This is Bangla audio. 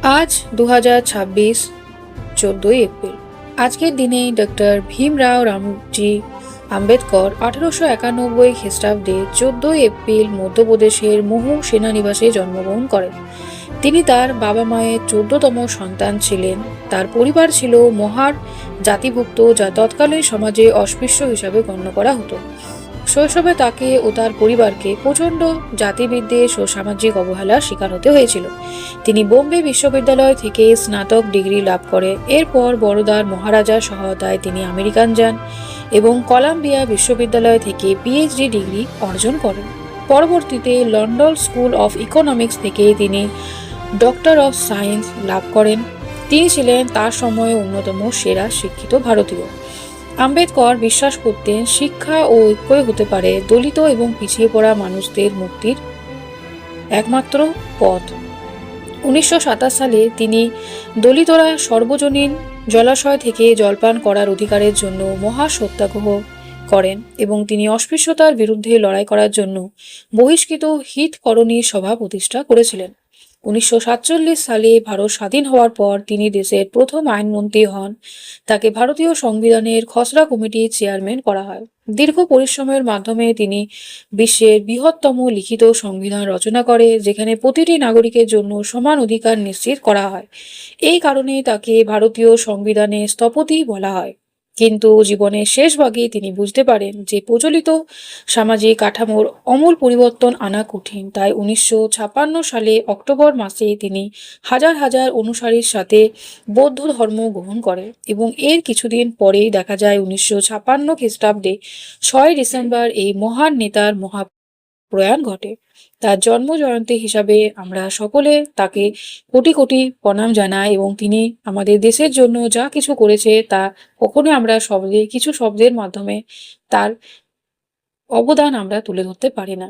আজ 2026 14ই এপ্রিল। আজকের দিনে ডক্টর ভীমরাও রামজি আম্বেদকর 1891 খ্রিস্টাব্দে 14ই এপ্রিল মধ্যপ্রদেশের মহু সেনানিবাসে জন্মগ্রহণ করেন। তিনি তার বাবা মায়ের 14তম সন্তান ছিলেন। তার পরিবার ছিল মহার জাতিভুক্ত, যা তৎকালীন সমাজে অস্পৃশ্য হিসাবে গণ্য করা হতো। শৈশবে তাকে ও তার পরিবারকে প্রচণ্ড জাতিবিদ্বেষ ও সামাজিক অবহেলার শিকার হতে হয়েছিল। তিনি বোম্বে বিশ্ববিদ্যালয় থেকে স্নাতক ডিগ্রি লাভ করে। এরপর বরোদার মহারাজার সহায়তায় তিনি আমেরিকান যান এবং কলাম্বিয়া বিশ্ববিদ্যালয় থেকে পিএইচডি ডিগ্রি অর্জন করেন। পরবর্তীতে লন্ডন স্কুল অফ ইকোনমিক্স থেকে তিনি ডক্টর অফ সায়েন্স লাভ করেন। তিনি ছিলেন তার সময়ে অন্যতম সেরা শিক্ষিত ভারতীয়। আম্বেদকর বিশ্বাস করতেন শিক্ষা ও ঐক্যই হতে পারে দলিত এবং পিছিয়ে পড়া মানুষদের মুক্তির একমাত্র পথ। 1927 সালে তিনি দলিতরা সর্বজনীন জলাশয় থেকে জলপান করার অধিকারের জন্য মহা সত্যাগ্রহ করেন এবং তিনি অস্পৃশ্যতার বিরুদ্ধে লড়াই করার জন্য বহিষ্কৃত হিতকরণী সভা প্রতিষ্ঠা করেছিলেন। 1947 সালে ভারত স্বাধীন হওয়ার পর তিনি দেশের প্রথম আইনমন্ত্রী হন। তাকে ভারতীয় সংবিধানের খসড়া কমিটির চেয়ারম্যান করা হয়। দীর্ঘ পরিশ্রমের মাধ্যমে তিনি বিশ্বের বৃহত্তম লিখিত সংবিধান রচনা করে, যেখানে প্রতিটি নাগরিকের জন্য সমান অধিকার নিশ্চিত করা হয়। এই কারণে তাকে ভারতীয় সংবিধানের স্থপতি বলা হয়। কিন্তু জীবনের শেষ ভাগে তিনি বুঝতে পারেন যে প্রচলিত সামাজিক কাঠামোর আমূল পরিবর্তন আনা কঠিন। তাই 1956 সালে অক্টোবর মাসে তিনি হাজার হাজার অনুসারীর সাথে বৌদ্ধ ধর্ম গ্রহণ করে এবং এর কিছুদিন পরেই দেখা যায় 1956 খ্রিস্টাব্দে 6 ডিসেম্বর এই মহান নেতার মহাপ্রয়াণ ঘটে। তার জন্ম জয়ন্তী হিসাবে আমরা সকলে তাকে কোটি কোটি প্রণাম জানাই এবং তিনি আমাদের দেশের জন্য যা কিছু করেছে তা কখনো আমরা কিছু শব্দের মাধ্যমে তার অবদান আমরা তুলে ধরতে পারি না।